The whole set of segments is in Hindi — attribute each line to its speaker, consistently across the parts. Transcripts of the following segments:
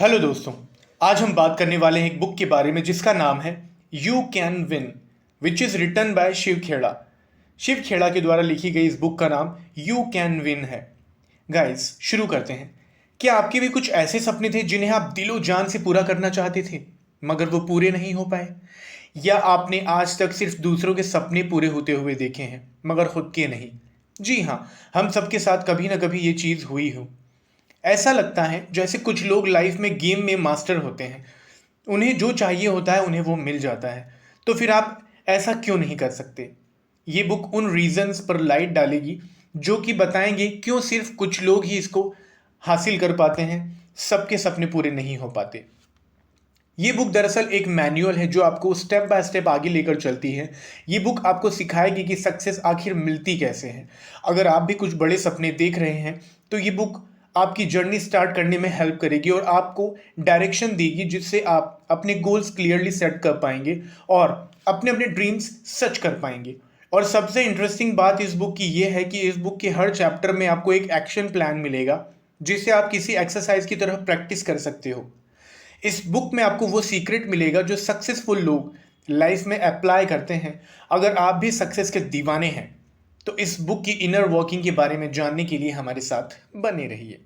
Speaker 1: हेलो दोस्तों। आज हम बात करने वाले हैं एक बुक के बारे में जिसका नाम है you can win, which is written by Shiv Khera. Shiv Khera के द्वारा लिखी गई इस बुक का नाम यू कैन विन है। गाइस, शुरू करते हैं। क्या आपके भी कुछ ऐसे सपने थे जिन्हें आप दिलो जान से पूरा करना चाहते थे मगर वो पूरे नहीं हो पाए? या आपने आज तक सिर्फ दूसरों के सपने पूरे होते हुए देखे हैं मगर खुद के नहीं? जी हाँ, हम सबके साथ कभी ना कभी ये चीज़ हुई हो। ऐसा लगता है जैसे कुछ लोग लाइफ में गेम में मास्टर होते हैं, उन्हें जो चाहिए होता है उन्हें वो मिल जाता है। तो फिर आप ऐसा क्यों नहीं कर सकते? ये बुक उन रीजंस पर लाइट डालेगी जो कि बताएंगे क्यों सिर्फ कुछ लोग ही इसको हासिल कर पाते हैं, सबके सपने पूरे नहीं हो पाते। ये बुक दरअसल एक मैनुअल है जो आपको स्टेप बाय स्टेप आगे लेकर चलती है। ये बुक आपको सिखाएगी कि सक्सेस आखिर मिलती कैसे है। अगर आप भी कुछ बड़े सपने देख रहे हैं तो ये बुक आपकी जर्नी स्टार्ट करने में हेल्प करेगी और आपको डायरेक्शन देगी जिससे आप अपने गोल्स क्लियरली सेट कर पाएंगे और अपने अपने ड्रीम्स सच कर पाएंगे। और सबसे इंटरेस्टिंग बात इस बुक की ये है कि इस बुक के हर चैप्टर में आपको एक एक्शन प्लान मिलेगा जिसे आप किसी एक्सरसाइज की तरह प्रैक्टिस कर सकते हो। इस बुक में आपको वो सीक्रेट मिलेगा जो सक्सेसफुल लोग लाइफ में अप्लाई करते हैं। अगर आप भी सक्सेस के दीवाने हैं तो इस बुक की इनर वर्किंग के बारे में जानने के लिए हमारे साथ बने रहिए।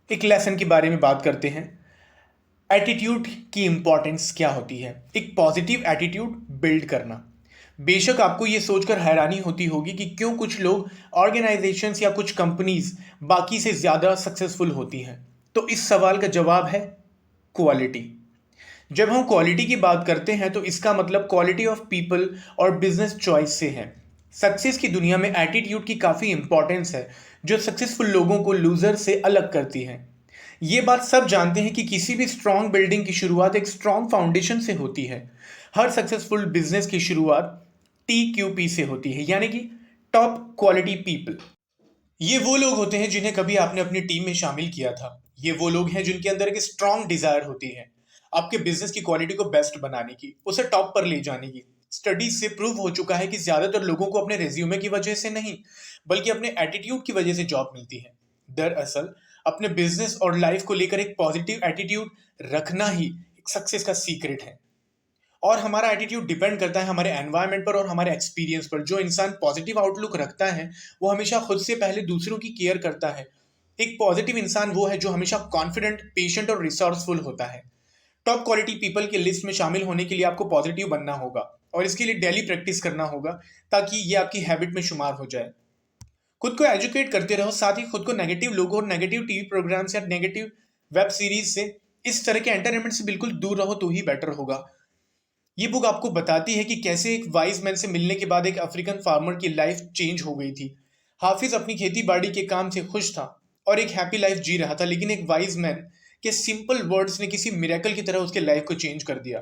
Speaker 1: एक लेसन के बारे में बात करते हैं। एटीट्यूड की इंपॉर्टेंस क्या होती है? एक पॉजिटिव एटीट्यूड बिल्ड करना। बेशक आपको ये सोचकर हैरानी होती होगी कि क्यों कुछ लोग, ऑर्गेनाइजेशंस या कुछ कंपनीज बाकी से ज़्यादा सक्सेसफुल होती हैं। तो इस सवाल का जवाब है क्वालिटी। जब हम क्वालिटी की बात करते हैं तो इसका मतलब क्वालिटी ऑफ पीपल और बिजनेस चॉइस से है। सक्सेस की दुनिया में एटीट्यूड की काफ़ी इंपॉर्टेंस है जो सक्सेसफुल लोगों को लूजर से अलग करती है। ये बात सब जानते हैं कि किसी भी स्ट्रांग बिल्डिंग की शुरुआत एक स्ट्रांग फाउंडेशन से होती है। हर सक्सेसफुल बिजनेस की शुरुआत TQP से होती है, यानी कि टॉप क्वालिटी पीपल। ये वो लोग होते हैं जिन्हें कभी आपने अपनी टीम में शामिल किया था। ये वो लोग हैं जिनके अंदर एक स्ट्रांग डिजायर होती है आपके बिजनेस की क्वालिटी को बेस्ट बनाने की, उसे टॉप पर ले जाने की। स्टडीज से प्रूव हो चुका है कि ज्यादातर लोगों को अपने रेज्यूमे की वजह से नहीं बल्कि अपने एटीट्यूड की वजह से जॉब मिलती है। दरअसल अपने बिजनेस और लाइफ को लेकर एक पॉजिटिव एटीट्यूड रखना ही एक सक्सेस का सीक्रेट है। और हमारा एटीट्यूड डिपेंड करता है हमारे एनवायरनमेंट पर और हमारे एक्सपीरियंस पर। जो इंसान पॉजिटिव आउटलुक रखता है वो हमेशा खुद से पहले दूसरों की केयर करता है। एक पॉजिटिव इंसान वो है जो हमेशा कॉन्फिडेंट, पेशेंट और रिसोर्सफुल होता है। टॉप क्वालिटी पीपल के लिस्ट में शामिल होने के लिए आपको पॉजिटिव बनना होगा और इसके लिए डेली प्रैक्टिस करना होगा ताकि ये आपकी हैबिट में शुमार हो जाए। खुद को एजुकेट करते रहो, साथ ही खुद को नेगेटिव लोगों और नेगेटिव टीवी प्रोग्राम्स या नेगेटिव वेब सीरीज से, इस तरह के एंटरटेनमेंट से बिल्कुल दूर रहो तो ही बेटर होगा। ये बुक आपको बताती है कि कैसे एक वाइज मैन से मिलने के बाद एक अफ्रीकन फार्मर की लाइफ चेंज हो गई थी। हाफिज अपनी खेती बाड़ी के काम से खुश था और एक हैप्पी लाइफ जी रहा था, लेकिन एक वाइज मैन के सिंपल वर्ड्स ने किसी मिरेकल की तरह उसके लाइफ को चेंज कर दिया।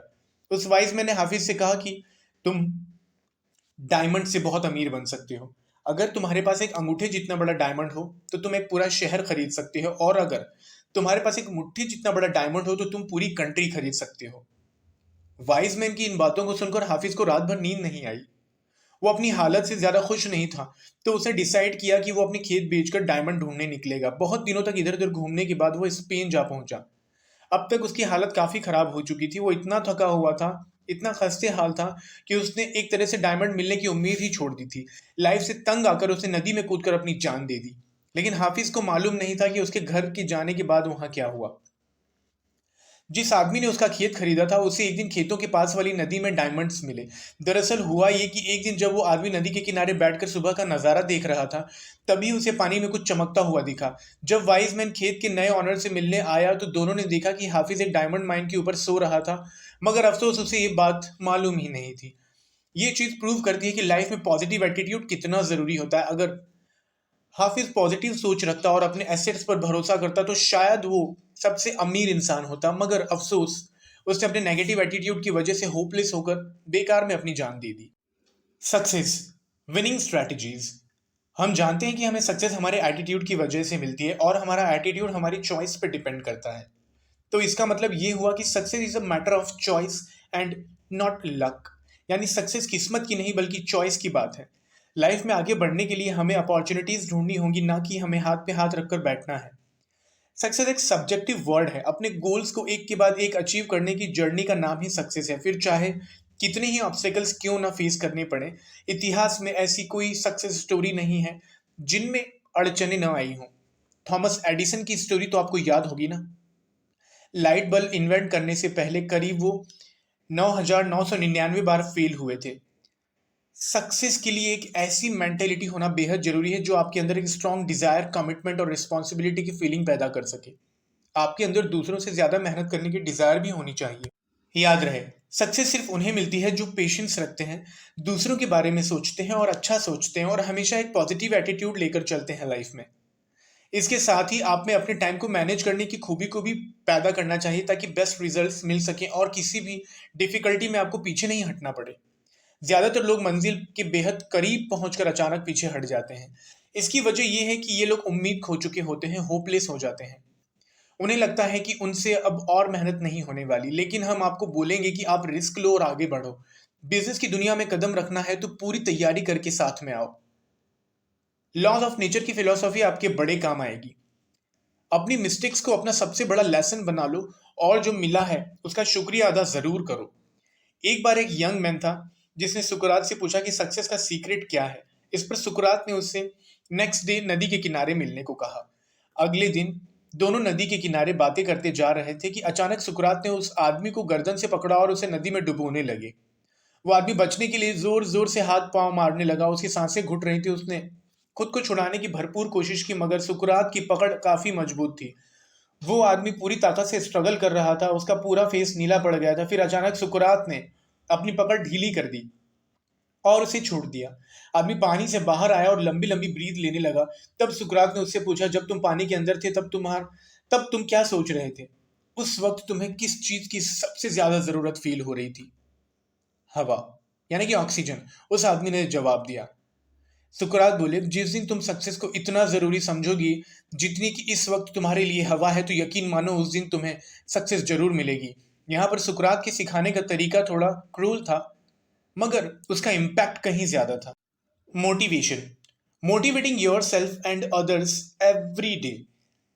Speaker 1: उस वाइज मैन ने हाफिज से कहा कि तुम डायमंड से बहुत अमीर बन सकते हो। अगर तुम्हारे पास एक अंगूठे जितना बड़ा डायमंड हो तो तुम एक पूरा शहर खरीद सकते हो, और अगर तुम्हारे पास एक मुट्ठी जितना बड़ा डायमंड हो तो तुम पूरी कंट्री खरीद सकते हो। वाइज मैन की इन बातों को सुनकर हाफिज को रात भर नींद नहीं आई। वो अपनी हालत से ज्यादा खुश नहीं था, तो उसने डिसाइड किया कि वो अपने खेत बेचकर डायमंड ढूंढने निकलेगा। बहुत दिनों तक इधर उधर घूमने के बाद वो स्पेन जा पहुंचा। अब तक उसकी हालत काफी खराब हो चुकी थी। वो इतना थका हुआ था, इतना खस्ते हाल था कि उसने एक तरह से डायमंड मिलने की उम्मीद ही छोड़ दी थी। लाइफ से तंग आकर उसने नदी में कूदकर अपनी जान दे दी। लेकिन हाफिज को मालूम नहीं था कि उसके घर के जाने के बाद वहां क्या हुआ। जिस आदमी ने उसका खेत खरीदा था उसे एक दिन खेतों के पास वाली नदी में डायमंड्स मिले। दरअसल हुआ ये कि एक दिन जब वो आदमी नदी के किनारे बैठकर सुबह का नज़ारा देख रहा था तभी उसे पानी में कुछ चमकता हुआ दिखा। जब वाइज मैन खेत के नए ऑनर से मिलने आया तो दोनों ने देखा कि हाफिज एक डायमंड माइन के ऊपर सो रहा था, मगर अफसोस उसे ये बात मालूम ही नहीं थी। ये चीज़ प्रूव करती है कि लाइफ में पॉजिटिव एटीट्यूड कितना ज़रूरी होता है। अगर हाफिज पॉजिटिव सोच रखता और अपने एसेट्स पर भरोसा करता तो शायद वो सबसे अमीर इंसान होता, मगर अफसोस उसने अपने नेगेटिव एटीट्यूड की वजह से होपलेस होकर बेकार में अपनी जान दे दी। Success winning strategies. हम जानते हैं कि हमें सक्सेस हमारे एटीट्यूड की वजह से मिलती है और हमारा एटीट्यूड हमारी चॉइस पर डिपेंड करता है। तो इसका मतलब ये हुआ कि success is a matter of choice and not luck. यानी सक्सेस किस्मत की नहीं बल्कि चॉइस की बात है। लाइफ में आगे बढ़ने के लिए हमें अपॉर्चुनिटीज ढूंढनी होंगी, ना कि हमें हाथ पे हाथ रखकर बैठना है। सक्सेस एक सब्जेक्टिव वर्ड है। अपने गोल्स को एक के बाद एक अचीव करने की जर्नी का नाम ही सक्सेस है। फिर चाहे कितने ही ऑब्स्टेकल्स क्यों ना फेस करने पड़े, इतिहास में ऐसी कोई सक्सेस स्टोरी नहीं है जिनमें अड़चने न आई हों। थॉमस एडिसन की स्टोरी तो आपको याद होगी ना। लाइट बल्ब इन्वेंट करने से पहले करीब वो 9,999 बार फेल हुए थे। सक्सेस के लिए एक ऐसी मेंटेलिटी होना बेहद जरूरी है जो आपके अंदर एक स्ट्रॉन्ग डिजायर, कमिटमेंट और रिस्पॉन्सिबिलिटी की फीलिंग पैदा कर सके। आपके अंदर दूसरों से ज्यादा मेहनत करने की डिजायर भी होनी चाहिए। याद रहे, सक्सेस सिर्फ उन्हें मिलती है जो पेशेंस रखते हैं, दूसरों के बारे में सोचते हैं और अच्छा सोचते हैं और हमेशा एक पॉजिटिव एटीट्यूड लेकर चलते हैं लाइफ में। इसके साथ ही आप में अपने टाइम को मैनेज करने की खूबी को भी पैदा करना चाहिए ताकि बेस्ट रिजल्ट्स मिल सकें और किसी भी डिफिकल्टी में आपको पीछे नहीं हटना पड़े। ज्यादातर लोग मंजिल के बेहद करीब पहुंचकर अचानक पीछे हट जाते हैं। इसकी वजह यह है कि ये लोग उम्मीद खो चुके होते हैं, होपलेस हो जाते हैं। उन्हें लगता है कि उनसे अब और मेहनत नहीं होने वाली, लेकिन हम आपको बोलेंगे कि आप रिस्क लो और आगे बढ़ो। बिजनेस की दुनिया में कदम रखना है तो पूरी तैयारी करके साथ में आओ। लॉज ऑफ नेचर की फिलॉसफी आपके बड़े काम आएगी। अपनी मिस्टेक्स को अपना सबसे बड़ा लेसन बना लो और जो मिला है उसका शुक्रिया अदा जरूर करो। एक बार एक यंग मैन था जिसने सुकरात से पूछा कि सक्सेस का सीक्रेट क्या है। इस पर सुकरात ने उससे नेक्स्ट डे नदी के किनारे मिलने को कहा। अगले दिन दोनों नदी के किनारे बातें करते जा रहे थे कि अचानक सुकरात ने उस आदमी को गर्दन से पकड़ा और उसे नदी में डुबोने लगे। वो आदमी बचने के लिए जोर जोर से हाथ पांव मारने लगा, उसकी सांसें घुट रही थी। उसने खुद को छुड़ाने की भरपूर कोशिश की मगर सुकरात की पकड़ काफी मजबूत थी। वो आदमी पूरी ताकत से स्ट्रगल कर रहा था, उसका पूरा फेस नीला पड़ गया था। फिर अचानक सुकरात ने अपनी पकड़ ढीली कर दी और उसे छोड़ दिया। आदमी पानी से बाहर आया और लंबी लंबी ब्रीथ लेने लगा। तब सुकरात ने उससे पूछा, जब तुम पानी के अंदर थे तब तुम क्या सोच रहे थे? उस वक्त तुम्हें किस चीज की सबसे ज्यादा जरूरत फील हो रही थी? हवा, यानी कि ऑक्सीजन, उस आदमी ने जवाब दिया। सुकरात बोले, जिस दिन तुम सक्सेस को इतना जरूरी समझोगी जितनी कि इस वक्त तुम्हारे लिए हवा है, तो यकीन मानो उस दिन तुम्हें सक्सेस जरूर मिलेगी। यहाँ पर सुकरात के सिखाने का तरीका थोड़ा क्रूल था मगर उसका इम्पैक्ट कहीं ज्यादा था। Motivation, motivating your self and others every day.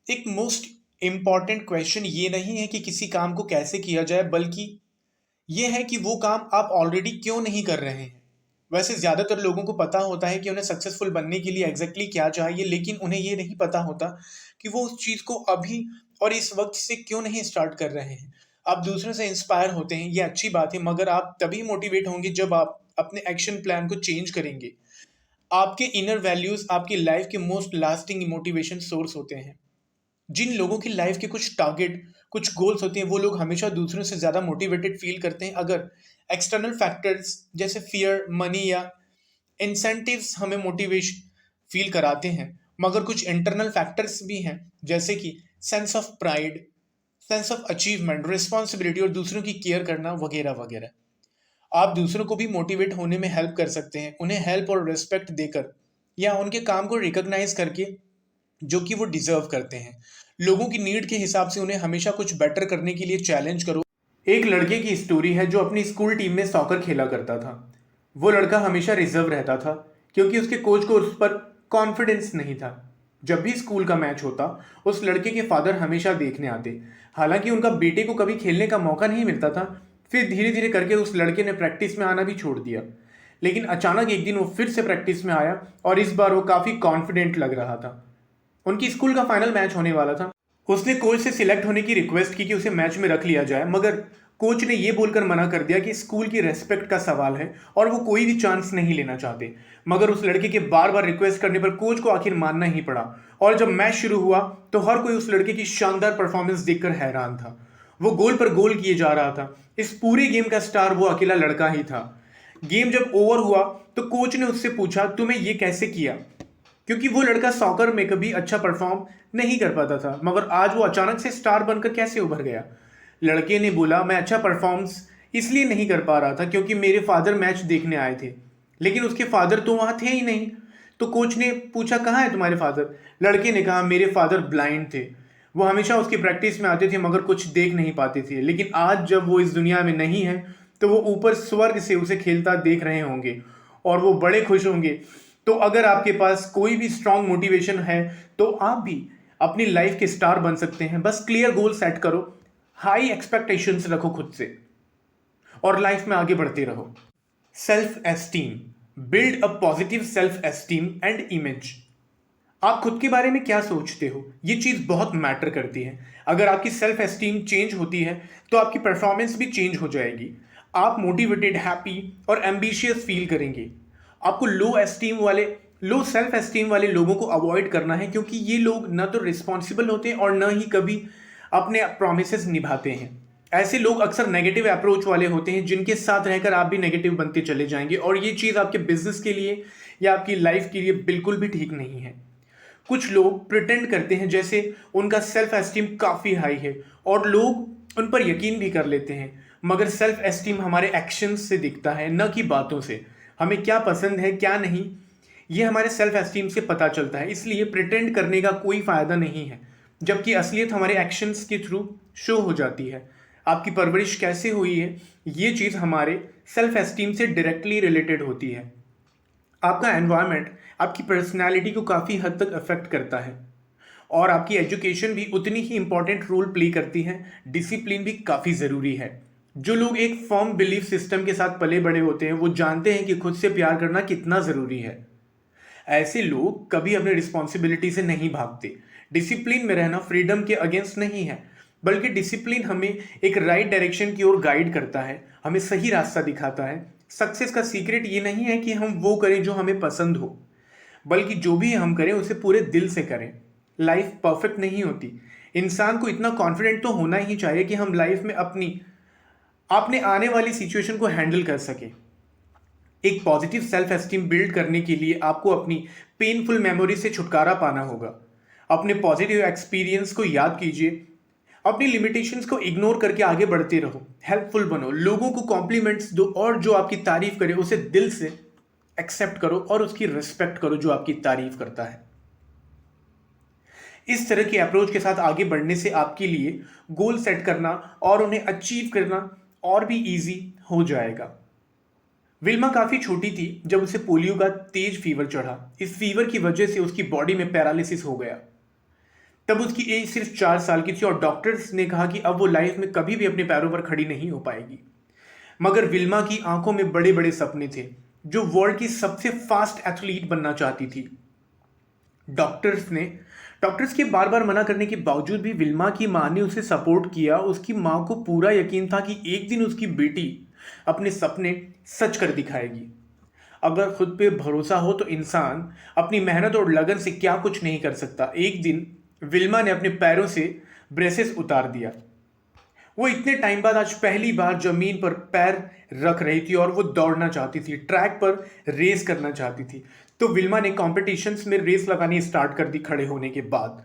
Speaker 1: एक मोस्ट इंपॉर्टेंट क्वेश्चन ये नहीं है कि किसी काम को कैसे किया जाए, बल्कि ये है कि वो काम आप ऑलरेडी क्यों नहीं कर रहे हैं। वैसे ज्यादातर लोगों को पता होता है कि उन्हें सक्सेसफुल बनने के लिए एग्जैक्टली क्या चाहिए, लेकिन उन्हें ये नहीं पता होता कि वो उस चीज को अभी और इस वक्त से क्यों नहीं स्टार्ट कर रहे हैं। आप दूसरों से इंस्पायर होते हैं, ये अच्छी बात है, मगर आप तभी मोटिवेट होंगे जब आप अपने एक्शन प्लान को चेंज करेंगे। आपके इनर वैल्यूज आपकी लाइफ के मोस्ट लास्टिंग मोटिवेशन सोर्स होते हैं। जिन लोगों की लाइफ के कुछ टारगेट, कुछ गोल्स होते हैं, वो लोग हमेशा दूसरों से ज़्यादा मोटिवेटेड फील करते हैं। अगर एक्सटर्नल फैक्टर्स जैसे फियर, मनी या इंसेंटिव्स हमें मोटिवेशन फील कराते हैं, मगर कुछ इंटरनल फैक्टर्स भी हैं जैसे कि sense of pride, sense of achievement, responsibility और दूसरों की केयर करना वगैरह वगैरह। आप दूसरों को भी मोटिवेट होने में हेल्प कर सकते हैं, उन्हें हेल्प और रिस्पेक्ट देकर या उनके काम को रिकॉग्नाइज करके जो कि वो डिजर्व करते हैं। लोगों की नीड के हिसाब से उन्हें हमेशा कुछ बेटर करने के लिए चैलेंज करो। एक लड़के की स्टोरी है जो अपनी स्कूल टीम में सॉकर खेला करता था। वो लड़का हमेशा रिजर्व रहता था क्योंकि उसके कोच को उस पर कॉन्फिडेंस नहीं था। जब भी स्कूल का मैच होता, उस लड़के के फादर हमेशा देखने आते। हालांकि उनका बेटे को कभी खेलने का मौका नहीं मिलता था। फिर धीरे धीरे करके उस लड़के ने प्रैक्टिस में आना भी छोड़ दिया। लेकिन अचानक एक दिन वो फिर से प्रैक्टिस में आया और इस बार वो काफ़ी कॉन्फिडेंट लग रहा था। उनकी स्कूल का फाइनल मैच होने वाला था। उसने कोच से सिलेक्ट होने की रिक्वेस्ट की कि उसे मैच में रख लिया जाए, मगर कोच ने यह बोलकर मना कर दिया कि स्कूल की रेस्पेक्ट का सवाल है और वो कोई भी चांस नहीं लेना चाहते। मगर उस लड़के के बार बार रिक्वेस्ट करने पर कोच को आखिर मानना ही पड़ा और जब मैच शुरू हुआ तो हर कोई उस लड़के की शानदार परफॉर्मेंस देखकर हैरान था। वो गोल पर गोल किए जा रहा था। इस पूरे गेम का स्टार वो अकेला लड़का ही था। गेम जब ओवर हुआ तो कोच ने उससे पूछा, तुम्हें ये कैसे किया? क्योंकि वो लड़का सॉकर में कभी अच्छा परफॉर्म नहीं कर पाता था, मगर आज वो अचानक से स्टार बनकर कैसे उभर गया? लड़के ने बोला, मैं अच्छा परफॉर्मेंस इसलिए नहीं कर पा रहा था क्योंकि मेरे फादर मैच देखने आए थे, लेकिन उसके फादर तो वहाँ थे ही नहीं। तो कोच ने पूछा, कहाँ है तुम्हारे फादर? लड़के ने कहा, मेरे फादर ब्लाइंड थे। वो हमेशा उसकी प्रैक्टिस में आते थे मगर कुछ देख नहीं पाते थे, लेकिन आज जब वो इस दुनिया में नहीं है तो वो ऊपर स्वर्ग से उसे खेलता देख रहे होंगे और वो बड़े खुश होंगे। तो अगर आपके पास कोई भी स्ट्रांग मोटिवेशन है तो आप भी अपनी लाइफ के स्टार बन सकते हैं। बस क्लियर गोल सेट करो, हाई एक्सपेक्टेशंस रखो खुद से और लाइफ में आगे बढ़ते रहो। Self esteem, build a positive self esteem and image. आप खुद के बारे में क्या सोचते हो, ये चीज़ बहुत मैटर करती है। अगर आपकी सेल्फ एस्टीम चेंज होती है तो आपकी परफॉर्मेंस भी चेंज हो जाएगी। आप मोटिवेटेड, हैप्पी और एम्बिशियस फील करेंगे। आपको लो सेल्फ एस्टीम वाले लोगों को अवॉइड करना है, क्योंकि ये लोग ना तो रिस्पॉन्सिबल होते हैं और ना ही कभी अपने प्रोमिसेस निभाते हैं। ऐसे लोग अक्सर नेगेटिव अप्रोच वाले होते हैं, जिनके साथ रहकर आप भी नेगेटिव बनते चले जाएंगे और ये चीज़ आपके बिजनेस के लिए या आपकी लाइफ के लिए बिल्कुल भी ठीक नहीं है। कुछ लोग प्रिटेंड करते हैं जैसे उनका सेल्फ एस्टीम काफ़ी हाई है और लोग उन पर यकीन भी कर लेते हैं, मगर सेल्फ एस्टीम हमारे एक्शंस से दिखता है, न कि बातों से। हमें क्या पसंद है क्या नहीं, ये हमारे सेल्फ एस्टीम से पता चलता है। इसलिए प्रिटेंड करने का कोई फ़ायदा नहीं है, जबकि असलियत हमारे एक्शंस के थ्रू शो हो जाती है। आपकी परवरिश कैसे हुई है, ये चीज़ हमारे सेल्फ एस्टीम से डायरेक्टली रिलेटेड होती है। आपका एनवायरनमेंट आपकी पर्सनैलिटी को काफ़ी हद तक अफेक्ट करता है और आपकी एजुकेशन भी उतनी ही इंपॉर्टेंट रोल प्ले करती है। डिसिप्लिन भी काफ़ी ज़रूरी है। जो लोग एक फर्म बिलीफ सिस्टम के साथ पले बड़े होते हैं वो जानते हैं कि खुद से प्यार करना कितना ज़रूरी है। ऐसे लोग कभी अपनी रिस्पॉन्सिबिलिटी से नहीं भागते। डिसिप्लिन में रहना फ्रीडम के अगेंस्ट नहीं है, बल्कि डिसिप्लिन हमें एक राइट डायरेक्शन की ओर गाइड करता है, हमें सही रास्ता दिखाता है। सक्सेस का सीक्रेट ये नहीं है कि हम वो करें जो हमें पसंद हो, बल्कि जो भी हम करें उसे पूरे दिल से करें। लाइफ परफेक्ट नहीं होती। इंसान को इतना कॉन्फिडेंट तो होना ही चाहिए कि हम लाइफ में अपने आने वाली सिचुएशन को हैंडल कर सके। एक पॉजिटिव सेल्फ एस्टीम बिल्ड करने के लिए आपको अपनी पेनफुल मेमोरी से छुटकारा पाना होगा। अपने पॉजिटिव एक्सपीरियंस को याद कीजिए, अपनी लिमिटेशंस को इग्नोर करके आगे बढ़ते रहो, हेल्पफुल बनो, लोगों को कॉम्प्लीमेंट्स दो और जो आपकी तारीफ करे उसे दिल से एक्सेप्ट करो और उसकी रिस्पेक्ट करो जो आपकी तारीफ करता है। इस तरह की अप्रोच के साथ आगे बढ़ने से आपके लिए गोल सेट करना और उन्हें अचीव करना और भी इजी हो जाएगा। विल्मा काफ़ी छोटी थी जब उसे पोलियो का तेज फीवर चढ़ा। इस फीवर की वजह से उसकी बॉडी में पैरालिसिस हो गया। तब उसकी एज सिर्फ 4 साल की थी और डॉक्टर्स ने कहा कि अब वो लाइफ में कभी भी अपने पैरों पर खड़ी नहीं हो पाएगी। मगर विल्मा की आंखों में बड़े बड़े सपने थे, जो वर्ल्ड की सबसे फास्ट एथलीट बनना चाहती थी। डॉक्टर्स के बार बार मना करने के बावजूद भी विल्मा की माँ ने उसे सपोर्ट किया। उसकी माँ को पूरा यकीन था कि एक दिन उसकी बेटी अपने सपने सच कर दिखाएगी। अगर खुद पे भरोसा हो तो इंसान अपनी मेहनत और लगन से क्या कुछ नहीं कर सकता। एक दिन विल्मा ने अपने पैरों से ब्रेसेस उतार दिया। वो इतने टाइम बाद आज पहली बार जमीन पर पैर रख रही थी और वो दौड़ना चाहती थी, ट्रैक पर रेस करना चाहती थी। तो विल्मा ने कॉम्पिटिशन्स में रेस लगानी स्टार्ट कर दी खड़े होने के बाद,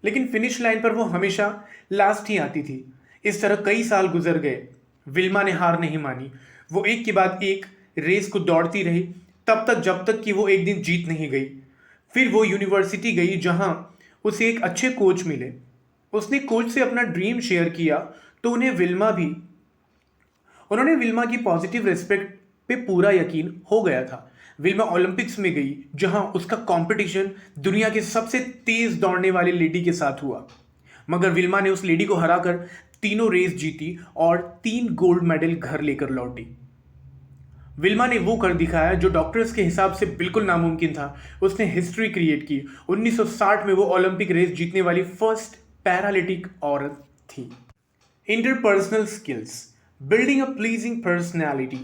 Speaker 1: लेकिन फिनिश लाइन पर वो हमेशा लास्ट ही आती थी। इस तरह कई साल गुजर गए। विल्मा ने हार नहीं मानी। वो एक के बाद एक रेस को दौड़ती रही तब तक जब तक कि वो एक दिन जीत नहीं गई। फिर वो यूनिवर्सिटी गई जहाँ उसे एक अच्छे कोच मिले। उसने कोच से अपना ड्रीम शेयर किया तो उन्होंने विल्मा की पॉजिटिव रिस्पेक्ट पे पूरा यकीन हो गया था। विल्मा ओलंपिक्स में गई जहां उसका कंपटीशन दुनिया के सबसे तेज दौड़ने वाली लेडी के साथ हुआ, मगर विल्मा ने उस लेडी को हराकर तीनों रेस जीती और 3 गोल्ड मेडल घर लेकर लौटी। विल्मा ने वो कर दिखाया जो डॉक्टर्स के हिसाब से बिल्कुल नामुमकिन था। उसने हिस्ट्री क्रिएट की। 1960 में वो ओलंपिक रेस जीतने वाली फर्स्ट पैरालिटिक औरत थी। इंटरपर्सनल स्किल्स, बिल्डिंग अ प्लीजिंग पर्सनैलिटी।